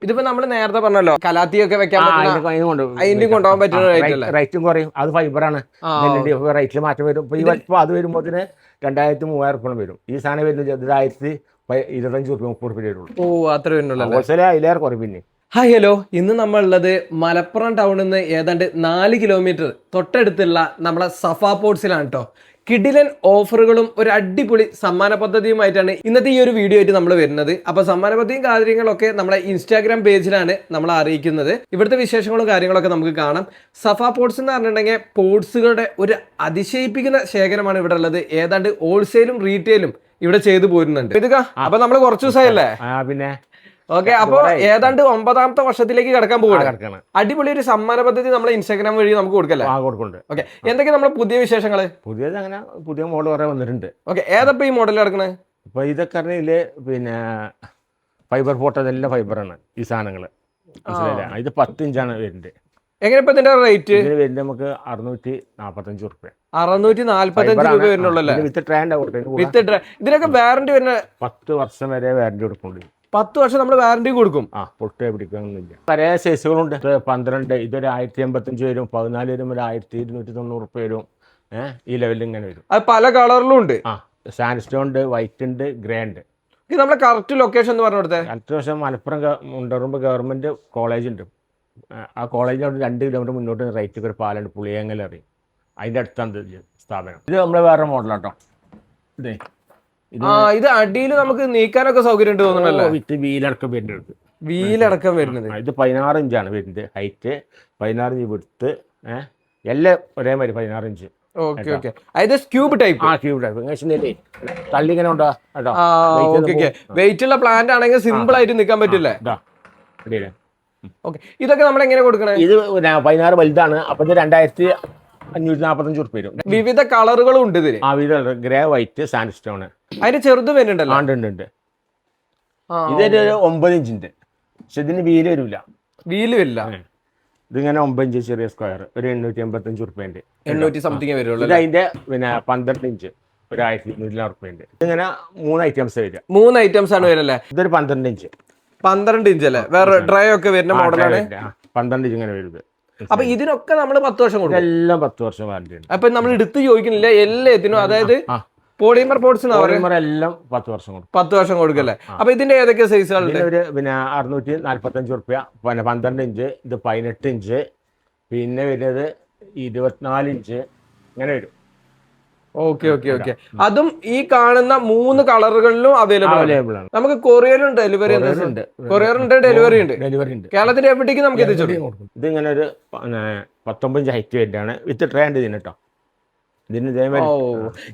ഇതിപ്പോ നമ്മള് നേരത്തെ പറഞ്ഞല്ലോ കലാത്തിയൊക്കെ വെക്കാൻ അതിന്റെ കൊണ്ടുപോകാൻ പറ്റുന്ന റേറ്റും കുറയും. അത് ഫൈബറാണ്, റേറ്റിൽ മാറ്റം വരും. ഇപ്പൊ അത് വരുമ്പോ 2000-3000 വരും. ഈ സാധനം വരുന്നത് 25-30 വരുള്ളൂ. ഓ, അത്ര വരുന്നുള്ളൂ. ഹോൾസെയിൽ അതിലേറെ കുറയും. പിന്നെ ഹായ് ഹലോ, ഇന്ന് നമ്മളുള്ളത് മലപ്പുറം ടൗണിൽ നിന്ന് ഏതാണ്ട് 4 കിലോമീറ്റർ തൊട്ടടുത്തുള്ള നമ്മളെ സഫാ പോർട്സിലാണ് കേട്ടോ. കിഡിലൻ ഓഫറുകളും ഒരു അടിപൊളി സമ്മാന പദ്ധതിയുമായിട്ടാണ് ഇന്നത്തെ ഈ ഒരു വീഡിയോ ആയിട്ട് നമ്മൾ വരുന്നത്. അപ്പൊ സമ്മാന പദ്ധതിയും കാര്യങ്ങളൊക്കെ നമ്മളെ ഇൻസ്റ്റാഗ്രാം പേജിലാണ് നമ്മൾ അറിയിക്കുന്നത്. ഇവിടുത്തെ വിശേഷങ്ങളും കാര്യങ്ങളൊക്കെ നമുക്ക് കാണാം. സഫാ പോർട്സ് എന്ന് പറഞ്ഞിട്ടുണ്ടെങ്കിൽ പോർട്സുകളുടെ ഒരു അതിശയിപ്പിക്കുന്ന ശേഖരമാണ് ഇവിടെ ഉള്ളത്. ഏതാണ്ട് ഹോൾസെയിലും റീറ്റെയിലും ഇവിടെ ചെയ്തു പോരുന്നുണ്ട്. ഇതൊക്കെ അപ്പൊ നമ്മൾ കുറച്ച് ദിവസമായല്ലേ പിന്നെ ഓക്കെ. അപ്പൊ ഏതാണ്ട് 9ാമത്തെ വർഷത്തിലേക്ക് കിടക്കാൻ പോവുകയാണ്. അടിപൊളി ഒരു സമ്മാന പദ്ധതി നമ്മളെ ഇൻസ്റ്റാഗ്രാം വഴി നമുക്ക് കൊടുക്കല്ലേ? കൊടുക്കുന്നുണ്ട്. ഓക്കെ, എന്തൊക്കെ നമ്മളെ പുതിയ വിശേഷങ്ങള്? പുതിയത് അങ്ങനെ പുതിയ മോഡൽ കുറെ വന്നിട്ടുണ്ട്. ഓക്കെ, ഏതപ്പോ ഈ മോഡൽ കിടക്കണേ? ഇപ്പൊ ഇതൊക്കെ പറഞ്ഞാല് പിന്നെ ഫൈബർ ഫോട്ടോ, നല്ല ഫൈബറാണ് ഈ സാധനങ്ങള്. ഇത് 10 ഇഞ്ചാണ് വരുന്നത്. എങ്ങനെ ഇപ്പൊ ഇതിന്റെ റേറ്റ് വരുന്നത്? നമുക്ക് 645 റുപ്യ. 645 രൂപ വരുന്നുള്ളൂ. വിത്ത് ട്രാൻഡ്. ഇതിനൊക്കെ വാറന്റി വരുന്ന 10 വർഷം വരെ വാറന്റി കൊടുക്കുന്നുണ്ട്. 10 വർഷം നമ്മൾ വാറന്റി കൊടുക്കും. പൊട്ടേ പിടിക്കാനൊന്നുമില്ല. പല സൈസുകളുണ്ട്. 12 ഇതൊരു 1085 വരും. 14 വരും, ഒരു 1290 റുപ്യ വരും. ഈ ലെവലിൽ ഇങ്ങനെ വരും. അത് പല കളറിലും ഉണ്ട്. സാൻഡ്സ്റ്റോൺ ഉണ്ട്, വൈറ്റ് ഉണ്ട്, ഗ്രേ ഉണ്ട്. ഇത് നമ്മളെ കറക്റ്റ് ലൊക്കേഷൻ എന്ന് പറഞ്ഞു കൊടുത്തേ. Correct location Malappuram Mundarumbu government college ഉണ്ട്. ആ കോളേജിനോട് 2 കിലോമീറ്റർ മുന്നോട്ട് റൈറ്റ് ഒരു പാലുണ്ട്, പുളിയങ്ങൽ അറിയും. അതിന്റെ അടുത്താണ് സ്ഥാപനം. ഇത് നമ്മളെ വേറെ മോഡലാട്ടോ. ഇത് അടിയിൽ നമുക്ക് നീക്കാനൊക്കെ സൗകര്യം ഉണ്ട് തോന്നുന്നല്ലോ. വിത്ത് വീലടക്കം വരുന്നത്. വീലടക്കം വരുന്നത്. ഇത് 16 ഇഞ്ചാണ് വരുന്നത്. ഹൈറ്റ് 16 ഇഞ്ച് വിടുത്ത്. എല്ലാം ഒരേമാതിരി 16 ഇഞ്ച്. Okay okay. അതായത് ക്യൂബ് ടൈപ്പ്. Cube type. തള്ളിങ്ങനെ ഉണ്ടോ കേട്ടോ. വെയിറ്റ് ഉള്ള പ്ലാന്റ് ആണെങ്കിൽ സിമ്പിൾ ആയിട്ട് നിൽക്കാൻ പറ്റില്ലേ? ഓക്കെ, ഇതൊക്കെ നമ്മൾ എങ്ങനെ കൊടുക്കണേ? ഇത് 16 വലുതാണ്. അപ്പൊ ഇത് 2545 റുപ്യ വരും. വിവിധ കളറുകളും ഉണ്ട് ഇതിന്. വിവിധ ഗ്രേ, വൈറ്റ്, സാൻഡ്സ്റ്റോൺ. അതിന് ചെറുത് വരുന്നുണ്ടല്ലോ. ഉണ്ട്. ഇതൊരു 9 ഇഞ്ചിന്റെ. പക്ഷെ ഇതിന് വീല് വരില്ല. വീല് വരില്ല. ഇതിങ്ങനെ 9 ഇഞ്ച് ചെറിയ സ്ക്വയർ, ഒരു 855 റുപ്യന്റെ. 800 സംതിങ് വരുള്ളൂ. ഇത് അതിന്റെ പിന്നെ 12 ഇഞ്ച്, ഒരു 1200 റുപ്യന്റെ. ഇതിങ്ങനെ 3 ഐറ്റംസ് വരിക. 3 ഐറ്റംസ് ആണ് വരല്ലേ? ഇതൊരു 12 ഇഞ്ച്. 12 ഇഞ്ച് അല്ലേ? വേറെ ഡ്രൈ ഒക്കെ വരുന്ന മോഡലാണ്. 12 ഇഞ്ച് ഇങ്ങനെ വരുന്നത്. അപ്പൊ ഇതിനൊക്കെ നമ്മൾ 10 വർഷം കൊടുക്കും. എല്ലാം 10 വർഷം വാറന്റി ഉണ്ട്. അപ്പൊ നമ്മൾ എടുത്ത് ചോദിക്കുന്നില്ല എല്ലാത്തിനും. അതായത് പോളിമർ പോർട്സ് എല്ലാം 10 വർഷം കൊടുക്കും. 10 വർഷം കൊടുക്കല്ലേ? അപ്പൊ ഇതിന്റെ ഏതൊക്കെ സൈസുകളുണ്ട്? പിന്നെ 645 റുപ്യ. പിന്നെ 12 ഇഞ്ച്, ഇത് 18 ഇഞ്ച്, പിന്നെ വരുന്നത് 24 ഇഞ്ച്, ഇങ്ങനെ വരും. Okay okay okay. അതും ഈ കാണുന്ന 3 കളറുകളിലും അവൈലബിൾ ആണ്. നമുക്ക് കൊറിയറും ഡെലിവറി ഉണ്ട്. കൊറിയറുണ്ട്, ഡെലിവറി ഉണ്ട്. കേരളത്തിന്റെ എവിടേക്ക് നമുക്ക് എത്തിച്ചു കൊടുക്കും. ഇത് ഇങ്ങനെ ഒരു 19 ഇഞ്ച് ഹൈറ്റ് വരുന്നതാണ്. വിത്ത് ട്രൈ ഇതിന് കേട്ടോ.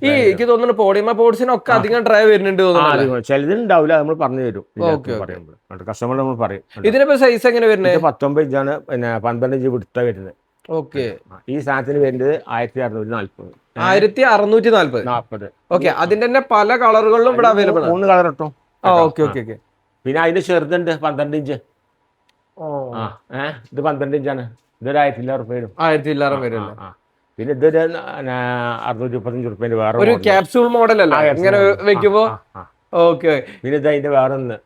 ഈ എനിക്ക് തോന്നുന്നു പോളിമർ പോർട്സിനൊക്കെ അധികം ട്രൈ വരുന്നുണ്ട് തോന്നുന്നു. ചിലതുണ്ടാവില്ല, നമ്മൾ പറഞ്ഞു തരും കസ്റ്റമർ. നമ്മൾ പറയും. ഇതിനിപ്പോ സൈസ് എങ്ങനെ വരുന്നത്? 19 ഇഞ്ചാണ്. പിന്നെ 12 ഇഞ്ച് വിടുത്ത വരുന്നത്. ഓക്കെ. ഈ സാധനത്തിന് വരുന്നത് 1640. 1640. ഓക്കെ. അതിന്റെ തന്നെ പല കളറുകളിലും ഇവിടെ അവൈലബിൾ. 3 കളർ കിട്ടും. Okay okay okay. പിന്നെ അതിന്റെ ചെറുതുണ്ട് 12 ഇഞ്ച്. ഇത് 12 ഇഞ്ചാണ്. ഇതൊരു 1200 റുപ്യ വരും. 1200 വരും. പിന്നെ ഇതൊരു 635 റുപ്യന്റെ വേറെ ഒരു ക്യാപ്സൂൾ മോഡൽ അല്ല ഇങ്ങനെ വെക്കുമ്പോ. ഓക്കെ. പിന്നെ ഇത് അതിന്റെ വേറെ ഒന്ന്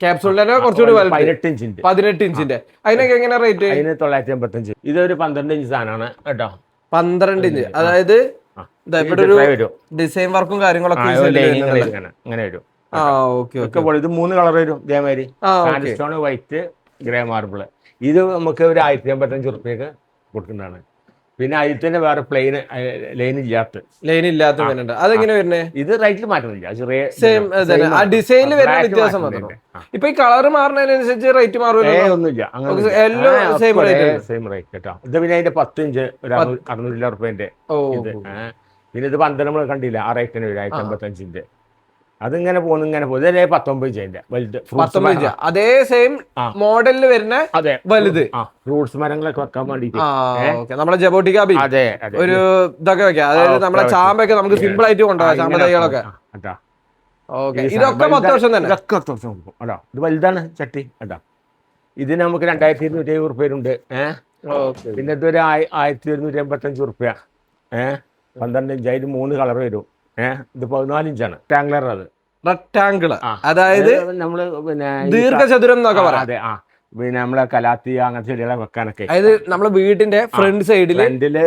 ക്യാപ്സൂളിന്റെ കുറച്ചുകൂടി 18 ഇഞ്ചിന്റെ. അതിനൊക്കെ എങ്ങനെ റേറ്റ്? അതിന് 955. ഇതൊരു 12 ഇഞ്ച് സാധനമാണ് കേട്ടോ. 12 ഇഞ്ച്. അതായത് ഡിസൈൻ വർക്കും കാര്യങ്ങളൊക്കെ ഇങ്ങനെ വരും. ഇത് 3 കളർ വരും. ഇതേമാതിരി സാൻഡ്സ്റ്റോൺ, വൈറ്റ്, ഗ്രേ മാർബിള്. ഇത് നമുക്ക് ഒരു 1055 റുപ്യക്ക് കൊടുക്കുന്നതാണ്. പിന്നെ അതിൽ തന്നെ വേറെ ലൈൻ ഇല്ലാത്ത വരുന്നുണ്ട്. അതെങ്ങനെ വരുന്നത്? ഇത് റേറ്റിൽ മാറ്റമില്ല. ഡിസൈനിൽ വരുന്ന വ്യത്യാസം മാത്രം. ഇപ്പൊ ഈ കളർ മാറുന്നതിനനുസരിച്ച് റേറ്റ് ഒന്നുമില്ല. സെയിം റേറ്റ് കേട്ടോ. ഇത് പിന്നെ അതിന്റെ 10 ഇഞ്ച് ഒരു 600 റുപ്യന്റെ. പിന്നെ ഇത് 12 നമ്മൾ കണ്ടില്ല, ആ റേറ്റിന് വരും 1055. അതിങ്ങനെ പോകുന്നു, ഇങ്ങനെ പോകും. ഇതേ 19 ഇഞ്ചിന്റെ വലുത്. 19 അതേ സെയിം മോഡലിൽ വരുന്ന വലുത്. ഫ്രൂട്ട്സ് മരങ്ങളൊക്കെ വെക്കാൻ വേണ്ടിട്ട് നമ്മളെ ജബോട്ടിക്ക ഒരു ഇതൊക്കെ വെക്കാം. അതായത് നമ്മളെ ചാമ്പൊക്കെ നമുക്ക് സിമ്പിൾ ആയിട്ട് കൊണ്ടുപോകാം. ചാമ്പ തൈകളൊക്കെ. ഇതൊക്കെ 10 വർഷം തന്നെ. ഇതൊക്കെ 10 വർഷം കൊടുക്കും കേട്ടോ. ഇത് വലുതാണ് ചട്ടി കേട്ടോ. ഇതിന് നമുക്ക് 2270 റുപ്യ ഉണ്ട്. പിന്നെ ഇതൊരു 1185 റുപ്യ. 12 ഇഞ്ച്. അതിന് 3 കളർ വരും. ഇത് 14 ഇഞ്ചാണ്. റെക്ടാംഗിളർ. അത് റെക്ടാംഗിൾ അതായത് നമ്മള് പിന്നെ ദീർഘചതുരം എന്നൊക്കെ പറയാം. അതെ. പിന്നെ നമ്മളെ കലാത്തിയ അങ്ങനത്തെ ചെടികളെ വെക്കാനൊക്കെ. അതായത് നമ്മളെ വീടിന്റെ ഫ്രണ്ട് സൈഡില് ഫ്രണ്ടില്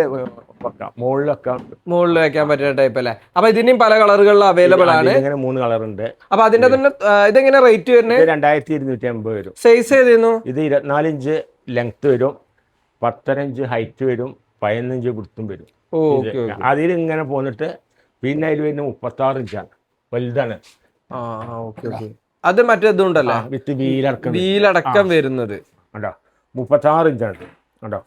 വെക്കാം, മുകളിലൊക്കെ മുകളിൽ വെക്കാൻ പറ്റുന്ന ടൈപ്പ് അല്ലേ. അപ്പൊ ഇതിന്റെയും പല കളറുകളിൽ അവൈലബിൾ ആണ്. ഇങ്ങനെ 3 കളർ ഉണ്ട്. അപ്പൊ അതിന്റെ തന്നെ ഇതെങ്ങനെ റേറ്റ് വരുന്നത്? 2250 വരും. സൈസ് ഏതായിരുന്നു? ഇത് 24 ഇഞ്ച് ലെങ്ത് വരും, 10.5 ഇഞ്ച് ഹൈറ്റ് വരും, 11 ഇഞ്ച് വിടുത്തും വരും. അതിൽ ഇങ്ങനെ പോന്നിട്ട് പിന്നെ അതിൽ വരുന്ന 36 ഇഞ്ചാണ്, വലുതാണ്. അത് മറ്റേതുണ്ടല്ലേ, വിത്ത് വീലടക്കം വരുന്നത് കണ്ടോ, 36 ഇഞ്ചാണ് കണ്ടോ.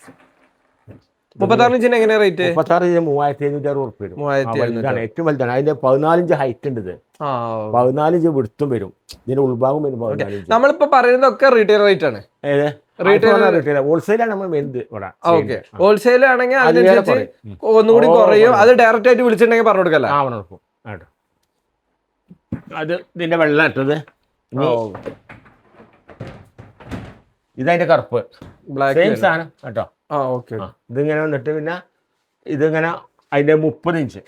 36 ഇഞ്ചിന് എങ്ങനെ റേറ്റ്? 36 ഇഞ്ച് 3760 വരും. വലുതാണ്, ഏറ്റവും വലുതാണ്. അതിന്റെ 14 ഇഞ്ച് ഹൈറ്റ് ഉണ്ട്. ഇത് 14 ഇഞ്ച് വിടുത്തും വരും. ഇതിന്റെ ഉൾഭാഗം വരും 14 ഇഞ്ച്. നമ്മളിപ്പോ പറയുന്നതൊക്കെ റീറ്റെയിൽ റേറ്റ് ആണ്. ഹോൾസെയിലാണ് നമ്മൾ വരുന്നത് ഇവിടെ. ഹോൾസെയിൽ ആണെങ്കിൽ അതിനനുസരിച്ച് ഒന്നുകൂടി കുറയും. അത് ഡയറക്റ്റ് ആയിട്ട് വിളിച്ചിട്ടുണ്ടെങ്കിൽ പറഞ്ഞു കൊടുക്കല്ലേ. അത് ഇതിന്റെ വെള്ളം ഇട്ടത്, ഇതതിന്റെ കറുപ്പ് ബ്ലാക്ക് സാധനം കേട്ടോ. ഇതിങ്ങനെ വന്നിട്ട് പിന്നെ ഇതിങ്ങനെ അതിന്റെ 30 ഇഞ്ച്.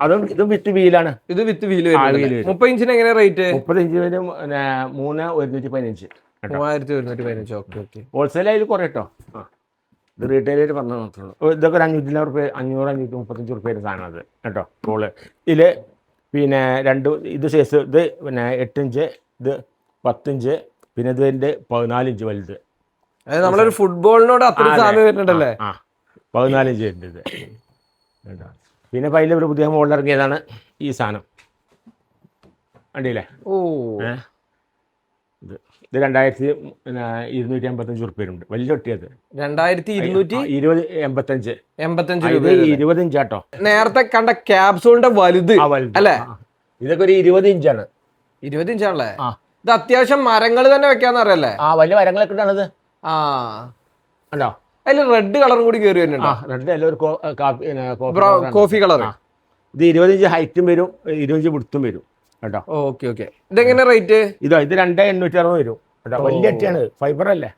അതും ഇതും വിത്ത് വീലാണ്. ഇത് വിത്ത് വീല് 30 ഇഞ്ചിന് എങ്ങനെ റേറ്റ്? 30 ഇഞ്ച് വരും 3115. 3115. ഹോൾസെയിൽ അതിൽ കുറേ കേട്ടോ. ഇത് റീറ്റെയിലായിട്ട് പറഞ്ഞാൽ മാത്രമേ ഉള്ളൂ. ഇതൊക്കെ ഒരു 500-535 റുപ്യ സാധനം അത് കേട്ടോ. ബോള് ഇതിൽ പിന്നെ ഇത് സൈസ്, ഇത് പിന്നെ 8 ഇഞ്ച്, ഇത് 10 ഇഞ്ച്, പിന്നെ ഇത് 14 ഇഞ്ച് വലുത്. നമ്മളൊരു ഫുട്ബോളിനോട് അത്ര സാമ്യം വരുന്നുണ്ടല്ലേ. 14 ഇഞ്ച് വരുന്നത് കേട്ടോ. പിന്നെ അതിൽ ഒരു പുതിയ മോഡൽ ഇറങ്ങിയതാണ് ഈ സാധനം, കണ്ടില്ലേ? ഇത് 2255 റുപ്യ ഉണ്ട്, വലിയ ഒട്ടിയത്. 2285. 20 ഇഞ്ചാട്ടോ. നേരത്തെ കണ്ട ക്യാപ്സൂളിന്റെ വലുത് അല്ലേ? ഇതൊക്കെ ഒരു 20 ഇഞ്ചാണ്. 20 ഇഞ്ചാണല്ലേ? ഇത് അത്യാവശ്യം മരങ്ങൾ തന്നെ വെക്കാന്ന് അറിയല്ലേ? വലിയ മരങ്ങളൊക്കെ ഇട്ടാണത്. ഉണ്ടോ? അതിൽ റെഡ് കളറും കൂടി കയറി വരുന്നുണ്ടോ? റെഡ് അല്ല, ഒരു കോഫി കളർ. ഇത് 20 ഇഞ്ച് ഹൈറ്റും വരും, 20 ഇഞ്ച് വിടുത്തും വരും കേട്ടോ. ഇതെങ്ങനെ റേറ്റ്? ഇത് 2860 വരും കേട്ടോ. വലിയ അട്ടിയാണ്, ഫൈബർ അല്ലേ.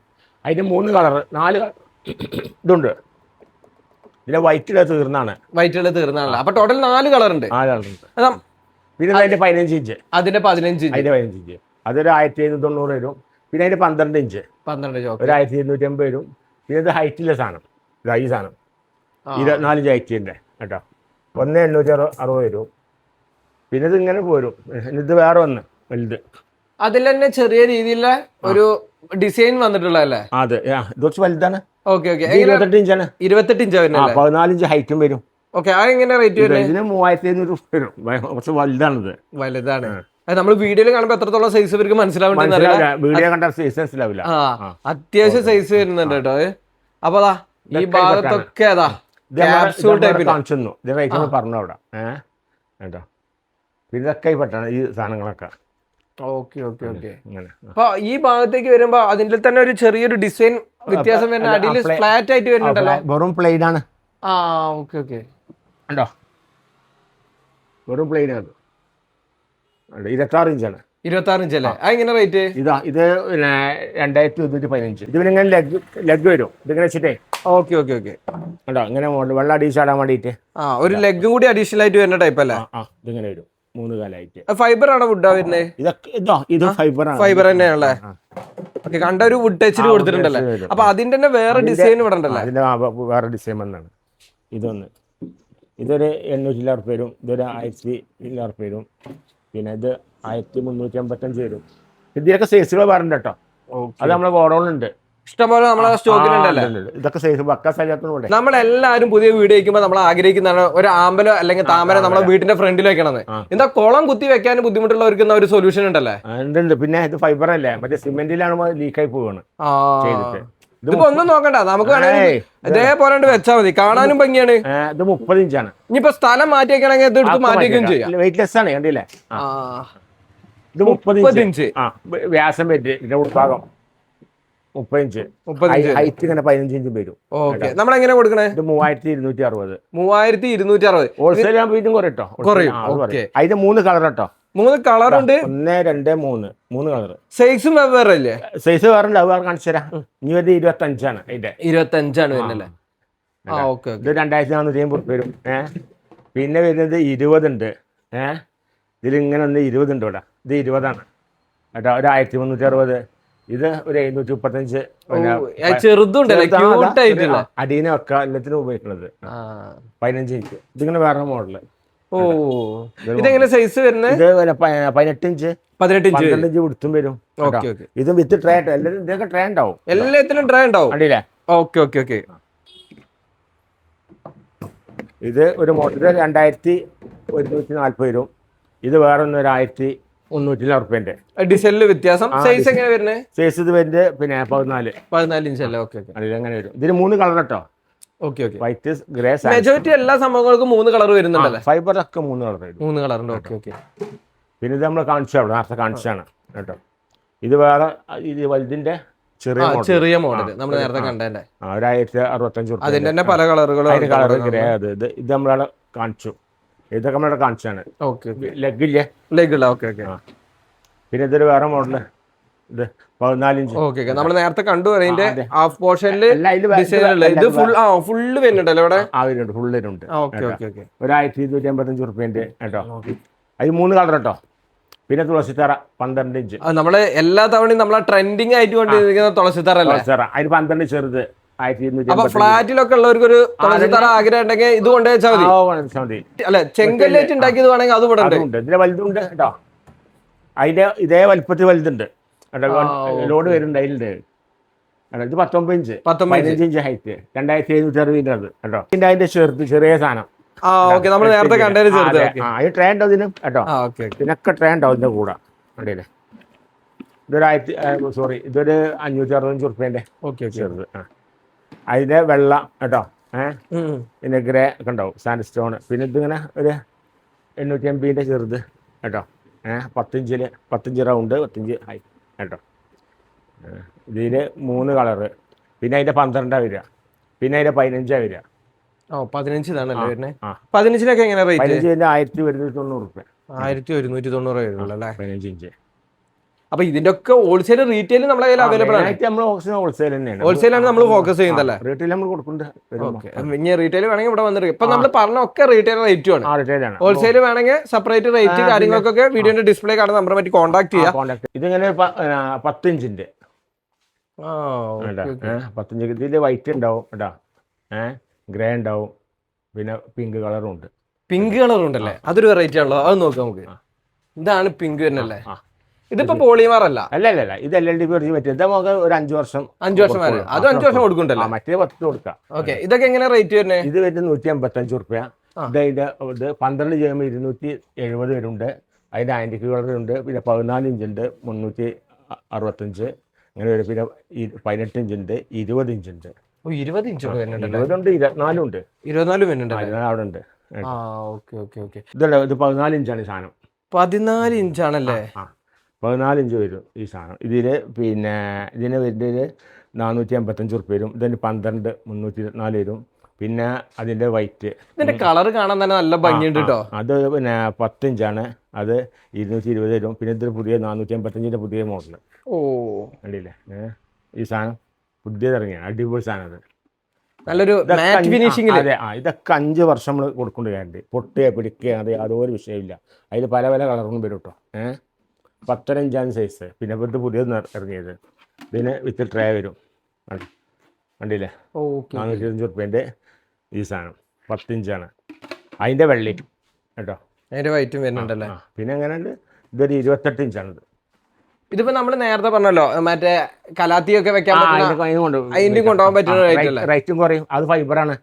അതിന് 3 കളർ 4 ഇതുണ്ട്. ഇതിന്റെ വൈറ്റിലെ തീർന്നാണ്. അപ്പൊ ടോട്ടൽ 4 കളർ ഉണ്ട്. 4 കളറുണ്ട്. പിന്നെ അതിന്റെ 15 ഇഞ്ച്, അതിന്റെ 15 ഇഞ്ച് അതൊരു 1590 വരും. പിന്നെ അതിന്റെ 12 ഇഞ്ച് ഒരു 1250 വരും. പിന്നെ ഇത് ഹൈറ്റിലെ സാധനം, ഈ സാധനം 24 ഇഞ്ച് ഹൈറ്റിന്റെ കേട്ടോ. 1860 വരും. പിന്നെ ഇത് ഇങ്ങനെ പോരും. ഇത് വേറെ ഒന്ന് വലുത്, അതിൽ തന്നെ ചെറിയ രീതിയിലുള്ള ഒരു ഡിസൈൻ വന്നിട്ടുള്ളതല്ലേ? അതെ, ഇത് കുറച്ച് വലുതാണ്. 28 ഇഞ്ചാണ്. 28 ഇഞ്ച് 14 ഇഞ്ച് ഹൈറ്റും വരും. അതെങ്ങനെ റേറ്റ് വരുന്നത്? ഇതിന് 3500 വരും. കുറച്ച് വലുതാണിത്. വലുതാണ്. നമ്മൾ വീഡിയോയിൽ കാണുമ്പോൾ എത്രത്തോളം സൈസ് ഇവർക്ക് മനസ്സിലാവുന്നുണ്ട്. വീഡിയോ കണ്ട സൈസ് മനസ്സിലാവില്ല. അത്യാവശ്യം സൈസ് വരുന്നുണ്ട് കേട്ടോ. അപ്പൊ ഈ ഭാഗത്തൊക്കെ പറഞ്ഞു അവിടെ കേട്ടോ. പിന്നെ ഇതൊക്കെ പെട്ടാണ് ഈ സാധനങ്ങളൊക്കെ. അപ്പൊ ഈ ഭാഗത്തേക്ക് വരുമ്പോ അതിന്റെ തന്നെ ഒരു ചെറിയൊരു ഡിസൈൻ വ്യത്യാസം വരുന്ന, അടിയിൽ ഫ്ലാറ്റ് ആയിട്ട് വരുന്നുണ്ടല്ലോ. വെറും പ്ലെയിൻ ആണ്. ഉണ്ടോ? വെറും പ്ലെയിൻ ആണ്. 26 ഇഞ്ചാണ്. 26 ഇഞ്ചല്ലേ? അതെങ്ങനെ റേറ്റ്? ഇത് 2115. ഇതിങ്ങനെ ലെഗ് വരും. ഇതിങ്ങനെ വെച്ചിട്ടേ കേട്ടോ, ഇങ്ങനെ വെള്ളം അടിയിൽ ചാടാൻ വേണ്ടിട്ട് ഒരു ലെഗും കൂടി അഡീഷണൽ ആയിട്ട് വരുന്ന ടൈപ്പ് അല്ലേ? ഇതിങ്ങനെ വരും 3 കാലായിട്ട്. ഫൈബർ ആണോ വുഡാ വരുന്നത്? ഇത് ഫൈബർ തന്നെയാണല്ലേ? കണ്ട ഒരു വുഡ് ടച്ചിൽ കൊടുത്തിട്ടുണ്ടല്ലേ? അപ്പൊ അതിന്റെ തന്നെ വേറെ ഡിസൈൻ ഇവിടെ ഉണ്ടല്ലേ? അതിന്റെ വേറെ ഡിസൈൻ വന്നാണ്. ഇതൊരു 800 റുപ്യ വരും. ഇതൊരു 1000 റുപ്യ വരും. പിന്നെ ഇത് 1355 വരും. ഇതിലൊക്കെ സൈസുകൾ പറഞ്ഞിട്ട് കേട്ടോ. അത് നമ്മളെ ഗോഡൗണിലുണ്ട്, ഇഷ്ടംപോലെ നമ്മളെ സ്റ്റോക്കിലുണ്ടല്ലേ. ഇതൊക്കെ സൈസ് പക്ക സ്ഥലത്തുണ്ട്. നമ്മളെല്ലാരും പുതിയ വീട് വയ്ക്കുമ്പോൾ നമ്മൾ ആഗ്രഹിക്കുന്നതാണ് ഒരു ആമ്പലോ അല്ലെങ്കിൽ താമര നമ്മളെ വീടിന്റെ ഫ്രണ്ടിൽ വെക്കണമെന്ന്. എന്താ കുളം കുത്തി വെക്കാൻ ബുദ്ധിമുട്ടുള്ളവർക്ക് ഒരു സൊല്യൂഷൻ ഉണ്ടല്ലേ? ഉണ്ട്. പിന്നെ ഇത് ഫൈബർ അല്ലേ, മറ്റേ സിമെന്റിലാണ് ലീക്കായി പോവാണ് ചെയ്തിട്ട്. ഇതിപ്പോ ഒന്നും നോക്കണ്ട, നമുക്ക് വേണമെങ്കിൽ ഇതേപോലെ വെച്ചാൽ മതി, കാണാനും ഭംഗിയാണ്. ഇത് 30 ഇഞ്ചാണ്. ഇനിയിപ്പോ സ്ഥലം മാറ്റി വെക്കണമെങ്കിൽ ഇത് എടുത്ത് മാറ്റി വെക്കുകയും ചെയ്യാം. വെയിറ്റ്ലെസ് ആണ്, കണ്ടില്ലേ? ഇത് 30 ഇഞ്ച് വ്യാസം പറ്റി. ഇതിന്റെ ഉൾഭാഗം 30 ഇഞ്ച് ഹൈറ്റ്, ഇങ്ങനെ 15 ഇഞ്ച് വരും. നമ്മളെങ്ങനെ കൊടുക്കണേ? ഇത് 3260. 3260. ഹോൾസെയിൽ ആകുമ്പോൾ ഇതും കുറയും. അതിന്റെ 3 കളർ കേട്ടോ. 3 കളർ ഉണ്ട്. 1, 2, 3 കളർ. സൈസും വെവ്വേറെ അല്ലേ? സൈസ് വേറെ ഉണ്ട്, അത് വേറെ കാണിച്ചു തരാം. ഇനി വരുന്നത് 25 ആണ്. അതിന്റെ 25 വരുന്നല്ലേ? ഇത് 2450 വരും. പിന്നെ വരുന്നത് 20 ഉണ്ട്. ഇതിലിങ്ങനെ ഒന്ന് 20 ഉണ്ട് ഇവിടെ. ഇത് 20 ആണ് കേട്ടോ. ഒരു 1360. ഇത് ഒരു 735. ചെറുതുണ്ടല്ലേ, ക്യൂട്ട് ആയിട്ടുള്ള. അടീനെ വെക്കാം, എല്ലാത്തിനും ഉപയോഗിക്കുന്നത്. 15 ഇഞ്ച്. ഇതിങ്ങനെ വേറെ മോഡല്. ഓ, ഇതെങ്ങനെ സൈസ് വരുന്നത്? ഇത് 18 ഇഞ്ച്, 12 ഇഞ്ച് വിടുത്തും വരും. ഇതും വിത്ത് ട്രേ, എല്ലാത്തിനും ഇതൊക്കെ ട്രേ ഉണ്ടാവും. എല്ലാത്തിനും ട്രേ ഉണ്ടാവും. അടിയില്ലേ? Okay okay okay. ഇത് ഒരു മോഡൽ 2140 വരും. ഇത് വേറെ ഒന്ന് 1340 ഡിസൈനില് വ്യത്യാസം. സൈസ് എങ്ങനെ വരുന്നത്? സൈസ് ഇത് വരുന്നത് പിന്നെ 14 ഇഞ്ച് അല്ലേ? Okay okay. അങ്ങനെ വരും. ഇതിന് 3 കളർ കേട്ടോ. Okay okay. White, grey. Majority എല്ലാ സംഭവങ്ങൾക്കും 3 കളർ വരുന്നുണ്ടല്ലേ? ഫൈബറൊക്കെ 3 കളർ വരും. 3 കളറുണ്ട്. Okay okay. പിന്നെ ഇത് നമ്മൾ കാണിച്ചു, അവിടെ നേരത്തെ കാണിച്ചാണ് കേട്ടോ. ഇത് വേറെ, ഇത് വലുതിന്റെ ചെറിയ മോഡൽ നമ്മൾ നേരത്തെ കണ്ടേ. 1065. അതിന്റെ തന്നെ പല കളറുകളും. Colour grey. ഇത് നമ്മളവിടെ കാണിച്ചു. ഇതൊക്കെ നമ്മളവിടെ കാണിച്ചാണ്. ലെഗ് ഇല്ലേ? ലെഗ് ഇല്ല. Okay okay. പിന്നെ ഇതൊരു വേറെ മോഡല്. ഇത് 14 ഇഞ്ച്. ഓക്കെ. നമ്മൾ നേരത്തെ കണ്ടു. അതിന്റെ ഹാഫ് പോർഷനിൽ ഇത് ഫുള്ള് വരുന്നുണ്ടല്ലോ ഇവിടെ? ഫുള്ള് വരുന്നുണ്ട്. Okay okay okay. 1255 റുപ്യന്റെ കേട്ടോ. അതിൽ 3 കളർ കേട്ടോ. പിന്നെ തുളസിത്തറ 12 ഇഞ്ച്. നമ്മള് എല്ലാ തവണയും നമ്മളെ ട്രെൻഡിങ് ആയിട്ട് കൊണ്ടിരിക്കുന്ന തുളസിത്തറ അല്ലേ? അതിന് 12 ചെറുത് 1250. അപ്പൊ ഫ്ലാറ്റിലൊക്കെ ഉള്ളവർക്ക് ഒരു തുളസിത്തറ ആഗ്രഹം ഉണ്ടെങ്കിൽ ഇത് കൊണ്ടുവച്ചാൽ മതി അല്ലെ? ചെങ്കല്ലേറ്റ് ഉണ്ടാക്കിയത് വേണമെങ്കിൽ അത് ഇവിടെ ഉണ്ട്. ഇതിന്റെ വലുതുണ്ട് കേട്ടോ. അതിന്റെ ഇതേ വലിപ്പത്തിൽ വലുതുണ്ട് ലോഡ് വരുന്നുണ്ട്. അതിലുണ്ട്. ഇത് 19 ഇഞ്ച്, 15 ഇഞ്ച് ഹൈറ്റ്, 2760 കേട്ടോ. പിന്നെ അതിന്റെ ചെറുത് ചെറിയ സാധനം. നമ്മൾ നേരത്തെ കണ്ടത് ചെറുത്. ട്രേ ഉണ്ടാവും ഇതിനും കേട്ടോ. ഇതിനൊക്കെ ട്രേ ഉണ്ടാവും ഇതിന്റെ കൂടെ. കണ്ടില്ലേ? ഇതൊരു ഇതൊരു 565 റുപ്യന്റെ ചെറുത്. അതിന്റെ വെള്ള കേട്ടോ. പിന്നെ ഗ്രേ ഒക്കെ ഉണ്ടാവും, സാൻഡ് സ്റ്റോൺ. പിന്നെ ഇതിങ്ങനെ ഒരു 850 ചെറുത് കേട്ടോ. 10 റൗണ്ട്, 15 ഹൈ കേട്ടോ. ഇതിൽ 3 കളറ്. പിന്നെ അതിന്റെ 12 വരിക. പിന്നെ അതിന്റെ 15 വരിക. 15 ഇതാണല്ലേ വരുന്നത്? 15 എങ്ങനെ റേറ്റ്? 15 1190 റുപ്യ. 1190 വരുന്നുള്ളൂ അല്ലേ? 15 ഇഞ്ച്. അപ്പൊ ഇതിന്റെ ഒക്കെ ഹോൾസെയിൽ റീറ്റെയിൽ നമ്മളെ കയ്യിൽ അവൈലബിൾ ആണ്. ഹോൾസെയിൽ തന്നെയാണ്. ഹോൾസെയിലാണ് നമ്മൾ ഫോക്കസ് ചെയ്യുന്നതല്ലേ? റീറ്റെയിൽ നമ്മൾ കൊടുക്കുന്നുണ്ട്. ഇനി റീറ്റെയിൽ വേണമെങ്കിൽ ഇവിടെ വന്നിരിക്കും. ഇപ്പൊ നമ്മൾ പറഞ്ഞ ഒക്കെ റീറ്റെയിൽ റേറ്റും ആണ്. ഹോൾസെയിൽ വേണമെങ്കിൽ സെപ്പറേറ്റ് റേറ്റ് കാര്യങ്ങൾക്കൊക്കെ വീഡിയോന്റെ ഡിസ്പ്ലേ കാണാൻ നമ്പർ പറ്റി കോൺടാക്ട് ചെയ്യാം. ഇതിങ്ങനെ 10 ഇഞ്ചിന്റെ 10 ഇഞ്ച്. ഇതിൽ വൈറ്റ് ഉണ്ടാവും കേട്ടോ. ഗ്രേ ഉണ്ടാവും. പിന്നെ പിങ്ക് കളറും ഉണ്ട്. പിങ്ക് കളറും ഉണ്ടല്ലേ? അതൊരു വെറൈറ്റി ആണല്ലോ. അത് നോക്കാം നമുക്ക്. ഇതാണ് പിങ്ക് വരുന്നല്ലേ? ഇതിപ്പോ പോളിമർ അല്ല? അല്ല, ഇത് LLDP പറ്റിയത്. നമുക്ക് ഒരു 5 വർഷം വരെ. അത് 5 വർഷം കൊടുക്കണ്ടല്ലോ? മറ്റേ 10 കൊടുക്കാം. ഓക്കെ. ഇതൊക്കെ എങ്ങനെ റേറ്റ് വരുന്നത്? ഇത് വരുന്നത് 155 റുപ്യ. ഇത് 12 ചെയ്യുമ്പോൾ 270 വരുന്നുണ്ട്. അതിന്റെ ആന്റിക് കളറുണ്ട്. പിന്നെ 14 ഇഞ്ചുണ്ട്, 365 അങ്ങനെ വരും. പിന്നെ 18 ഇഞ്ചുണ്ട്, 20 ഇഞ്ചുണ്ട്. 20 ഇഞ്ച് 24 ഉണ്ട്. 24 വരുന്നുണ്ട് അവിടെ ഉണ്ട്. ഇതല്ല, ഇത് 14 ഇഞ്ചാണ് ഈ സാധനം. 14 ഇഞ്ചാണല്ലേ? 14 ഇഞ്ച് വരും ഈ സാധനം. ഇതിന് വരുന്നതിൽ 485 റുപ്യ വരും. ഇതിന് 12 324 വരും. പിന്നെ അതിന്റെ വൈറ്റ്, ഇതിന്റെ കളർ കാണാൻ തന്നെ നല്ല ഭംഗിയുണ്ട് കേട്ടോ. അത് പിന്നെ 10 ഇഞ്ചാണ്. അത് 220 വരും. പിന്നെ ഇത് പുതിയ 485 പുതിയ മോഡൽ. കണ്ടില്ലേ? ഈ സാധനം പുതിയത് ഇറങ്ങിയാണ്. അടിപൊളി സാധനം. അത് നല്ലൊരു മാറ്റ് ഫിനിഷിംഗ്. അതെ. ഇതൊക്കെ 5 വർഷം നമ്മൾ കൊടുക്കേണ്ട ഗ്യാരണ്ടി. പൊട്ടുക പിടിക്കുക അത് യാതൊരു വിഷയമില്ല. അതിൽ പല പല കളറും വരും കേട്ടോ. 15 ഇഞ്ചാണ് സൈസ്. പിന്നെ ഇത് പുതിയത് ഇറങ്ങിയത്. ഇതിന് വിത്ത് ട്രേ വരും. കണ്ടില്ലേ? 425 റുപ്യൻ്റെ ഈ സാധനം 10 ഇഞ്ചാണ്. അതിൻ്റെ വെള്ളി കേട്ടോ. അതിൻ്റെ വൈറ്റും വരുന്നുണ്ടല്ലേ? പിന്നെ എങ്ങനെയുണ്ട്? ഇതൊരു 28 ഇഞ്ചാണിത്. ഇതിപ്പോ നമ്മൾ നേരത്തെ പറഞ്ഞല്ലോ മറ്റേ കലാത്തിയൊക്കെ വെക്കാൻ അതിന്റെ കൊണ്ടുപോകാൻ പറ്റുന്ന റേറ്റും കുറയും. അത് ഫൈബറാണ്.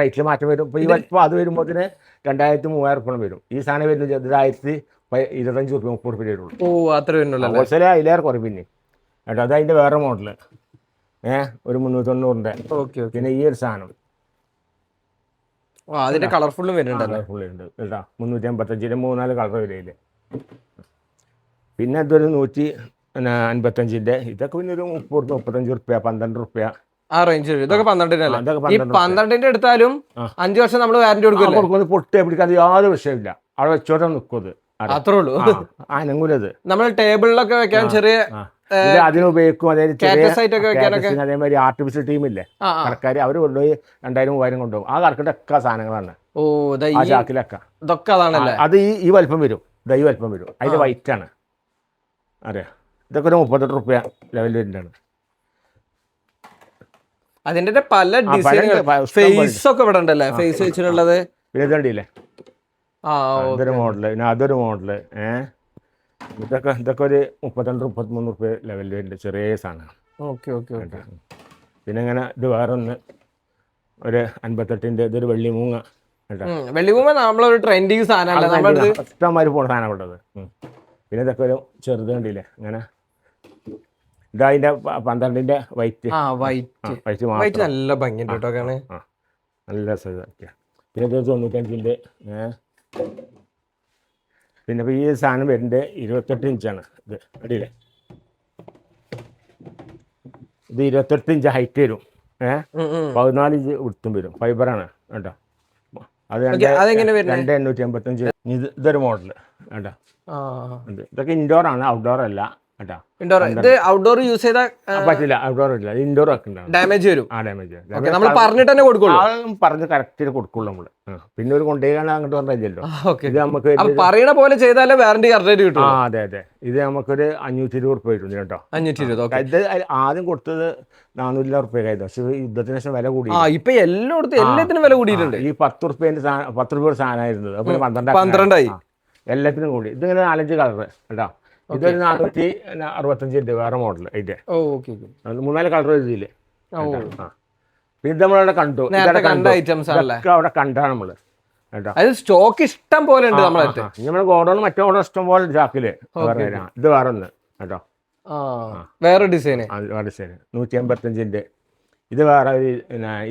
റേറ്റിൽ മാറ്റം വരും. ഇപ്പൊ അത് വരുമ്പോൾ 2000-3000 റുപ്യ വരും. ഈ സാധനം വരുന്നത് 25 റുപ്യ 30 റുപ്യ വരുള്ളൂ. അത്ര വരുന്നുള്ളൂ. ഹോൾസെയിൽ അതിലേറെ കുറയും. പിന്നെ കേട്ടോ, അത് അതിന്റെ വേറെ മോഡല്. ഒരു 390-ന്റെ. പിന്നെ ഈ ഒരു സാധനം അതിന്റെ കളർഫുള്ളും വരുന്നുണ്ട്. കളർഫുൾ ഉണ്ട് കേട്ടോ. 355 3-4 കളർ വരില്ലേ. പിന്നെ ഇതൊരു 155-ന്റെ. ഇതൊക്കെ പിന്നെ ഒരു 30-35 റുപ്യ 12 റുപ്യ ആ റേഞ്ച്. ഇതൊക്കെ 12-ന്റെ എടുത്താലും 5 വർഷം നമ്മൾ വാറന്റി കൊടുക്കും. പൊട്ടിയെ പിടിക്കാതെ യാതൊരു വിഷയമില്ല. അവിടെ വെച്ചോട്ടെ നിൽക്കും. അത്രേ ഉള്ളൂ. അനങ്ങൂലത്. നമ്മൾ ടേബിളിലൊക്കെ വെക്കാൻ ചെറിയ അതിനുപയോഗിക്കും. അതേമാതിരി ആർട്ടിഫിഷ്യൽ ടീമില്ലേ കടക്കാർ, അവർ കൊണ്ടുപോയി 2000-3000 കൊണ്ടുപോകും. ആ കറക്കിന്റെ ഒക്കെ സാധനങ്ങളാണ്. ആ ചാക്കിലൊക്കെ അത് ഈ വലിപ്പം വരും. ഈ വലിപ്പം വരും. അതിന്റെ വൈറ്റ് ആണ്. അറിയാം. ഇതൊക്കെ ഒരു 38 റുപ്യ ലെവൽ വരുന്നതാണ്. അതിന്റെ പല ഡിസൈനുകൾ ഫേസ് ഒക്കെ ഇവിടെ ഉണ്ടല്ലേ, ഫേസ് വെച്ചിട്ടുള്ളത്. പിന്നെ ഇതുണ്ടല്ലേ ഇതൊരു മോഡല്, പിന്നെ അതൊരു മോഡല്. ഇതൊക്കെ ഒരു 32-33 റുപ്യ ലെവലിൽ വരുന്നുണ്ട്, ചെറിയ സാധനമാണ്. Okay okay okay. പിന്നെ ഇങ്ങനെ ഇത് വേറെ ഒന്ന് ഒരു 58-ന്റെ ഇതൊരു വെള്ളിമൂങ്ങ. വെള്ളിമൂങ്ങ നമ്മളൊരു ട്രെൻഡിങ് സാധനമല്ല, ഇഷ്ടംമാതിരി പോണ സാധനം ഉള്ളത്. പിന്നെ ഇതൊക്കെ ഒരു ചെറുത് കണ്ടില്ലേ ഇങ്ങനെ, ഇതതിന്റെ 12-ന്റെ വൈറ്റ്. വൈറ്റ് നല്ല ഭംഗിയുണ്ട് കേട്ടോ, നല്ല രസം. പിന്നെ ഇത് 95-ന്റെ. പിന്നെ ഇപ്പോൾ ഈ സാധനം വരുന്നത് 28 ഇഞ്ചാണ്. ഇത് അടിയില്ലേ, ഇത് 28 ഇഞ്ച് ഹൈറ്റ് വരും, 14 ഇഞ്ച് വിടുത്തും വരും, ഫൈബറാണ് കേട്ടോ. അത് 2855. ഇതൊരു മോഡല് കേട്ടോ. ഇതൊക്കെ ഇൻഡോർ ആണ്, ഔട്ട്ഡോർ അല്ല കേട്ടോ. ഇൻഡോർ, ഇത് ഔട്ട്ഡോർ യൂസ് ചെയ്താൽ പറ്റില്ല, ഔട്ട്ഡോർ ഇല്ല, ഇൻഡോർ വെക്കുന്നുണ്ട്, ഡാമേജ് വരും. ഡാമേജ് നമ്മൾ പറഞ്ഞിട്ട് തന്നെ കൊടുക്കുള്ളൂ, പറഞ്ഞ് കറക്റ്റ് കൊടുക്കുള്ളൂ നമ്മള്. പിന്നെ ഒരു കൊണ്ടുപോയി അങ്ങോട്ട് പറഞ്ഞല്ലോ, ഇത് നമുക്ക് പറയണ പോലെ ചെയ്താലേ വാറണ്ടി കറക്റ്റ് കിട്ടും. അതെ അതെ. ഇത് നമുക്കൊരു 520 റുപ്യ വരുന്നു കേട്ടോ. 520. ഇത് ആദ്യം കൊടുത്തത് 400 റുപ്യക്കായിരുന്നു, പക്ഷെ യുദ്ധത്തിന് ശേഷം വില കൂടി. ഇപ്പൊ എല്ലാത്തിനും വില കൂടിയിട്ടുണ്ട്. ഈ 10 റുപ്യേന്റെ 10 രൂപ സാധനമായിരുന്നത് അപ്പോൾ 12 എല്ലാത്തിനും കൂടി. ഇതിങ്ങനെ 4-5 കളറ് കേട്ടോ. ഇതൊരു 465 വേറെ മോഡൽ. അതിന്റെ 3-4 കളർ ഇതില്. പിന്നെ ഇത് നമ്മളവിടെ കണ്ടു, അവിടെ കണ്ടാണ് നമ്മള് കേട്ടോ. സ്റ്റോക്ക് ഇഷ്ടം പോലെ ഉണ്ട് നമ്മള് ഗോഡൗൺ, മറ്റേ ഗോഡൗൺ ഇഷ്ടം പോലെ ചാക്കില്. ഇത് വേറെ ഒന്ന് കേട്ടോ, വേറെ ഡിസൈൻ. വേറെ ഡിസൈൻ 185-ന്റെ. ഇത് വേറെ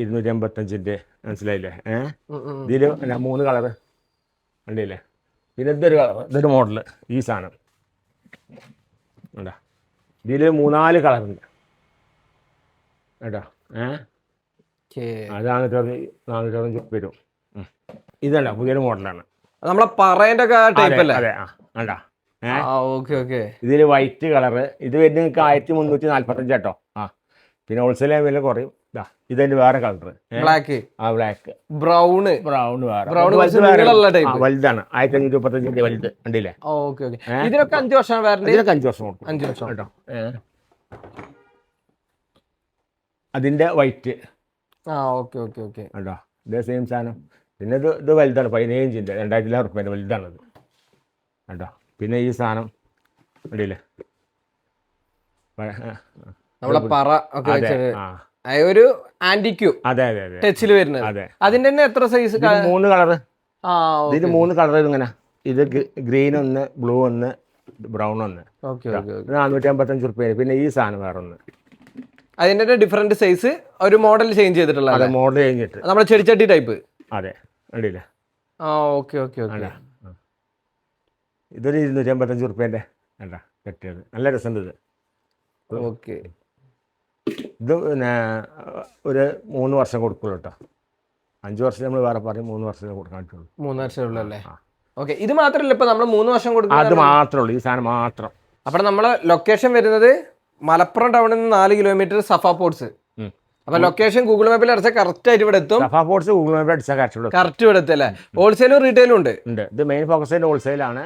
285-ന്റെ. മനസ്സിലായില്ലേ? ഇതില് 3 കളറ് കണ്ടില്ലേ. പിന്നെ ഇതൊരു കളർ, ഇതൊരു മോഡല്. ഈ സാധനം കേട്ടോ, ഇതിൽ 3-4 കളറുണ്ട് കേട്ടോ. അതാണ് 450 വരും. ഇതല്ല പുതിയൊരു മോഡലാണ്, നമ്മളെ പറയേണ്ട ടൈപ്പ് അല്ലേ? അതെ. കണ്ടാ ഇതില് വൈറ്റ് കളറ്. ഇത് വരുന്ന നിങ്ങൾക്ക് 1345 കേട്ടോ. പിന്നെ ഹോൾസെയിൽ വില കുറയും. ഇതതിന്റെ വേറെ കളറ് ബ്ലാക്ക്. ബ്ലാക്ക്, ബ്രൗണ് വലുതാണ്. 1535 വലുത് കണ്ടില്ലേ. ഇതിനൊക്കെ 5 വർഷം വാറണ്ടി. ഇതിനൊക്കെ 5 വർഷം കൊടുക്കും. 5 വർഷം കേട്ടോ. അതിന്റെ വൈറ്റ്. കേട്ടോ, ഇതേ സെയിം സാധനം. പിന്നെ ഇത് വലുതാണ്, 15 ഇഞ്ചിന്റെ 2000 റുപ്യേന്റെ വലുതാണത് കേട്ടോ. പിന്നെ ഈ സാധനം കണ്ടില്ലേ, നമ്മളെ പറ ഒരു ആന്റിക്യൂ ടച്ചിൽ വരുന്നത്. അതിന്റെ തന്നെ എത്ര സൈസ്? 3 കളറ്. ഇതിന് 3 കളർ. ഇങ്ങനെ ഇത് ഗ്രീൻ ഒന്ന്, ബ്ലൂ ഒന്ന്, ബ്രൗൺ ഒന്ന്. 455 റുപ്യ. പിന്നെ ഈ സാധനം വേറെ ഒന്ന്. അതിന്റെ ഡിഫറെന്റ് സൈസ്, ഒരു മോഡൽ ചേഞ്ച് ചെയ്തിട്ടുള്ള മോഡൽ കഴിഞ്ഞിട്ട് നമ്മുടെ ചെടിച്ചട്ടി ടൈപ്പ്. അതെ കണ്ടില്ലേ. ഇതൊരു 255 റുപ്യേന്റെ കേട്ടാ കെട്ടിയത്. നല്ല രസമുണ്ട് ഇത്. ഇത് പിന്നെ ഒരു 3 വർഷം കൊടുക്കുള്ളൂ കേട്ടോ. 5 വർഷം നമ്മൾ വേറെ പറയും, 3 വർഷം കൊടുക്കാൻ പറ്റുള്ളൂ. 3 വർഷമേ ഉള്ളൂ അല്ലേ? ഇത് മാത്രമല്ല, ഇപ്പൊ നമ്മൾ 3 വർഷം കൊടുക്കും. അത് മാത്രമേ ഉള്ളൂ, ഈ സാധനം മാത്രം. അപ്പൊ നമ്മളെ ലൊക്കേഷൻ വരുന്നത് മലപ്പുറം ടൗണിൽ നിന്ന് 4 കിലോമീറ്റർ സഫ പോർട്സ്. അപ്പൊ ലൊക്കേഷൻ ഗൂഗിൾ മാപ്പിൽ അടിച്ചാൽ കറക്റ്റ് ആയിട്ട് ഇവിടെ എത്തും. സഫ പോർട്സ് ഗൂഗിൾ മാപ്പിൽ അടിച്ചാൽ കറക്റ്റ് ഇവിടെ എത്തും അല്ലേ? ഹോൾസെയിലും റീറ്റെയിലും ഉണ്ട്. ഇത് മെയിൻ ഫോക്കസ് ഹോൾസെയിലാണ്.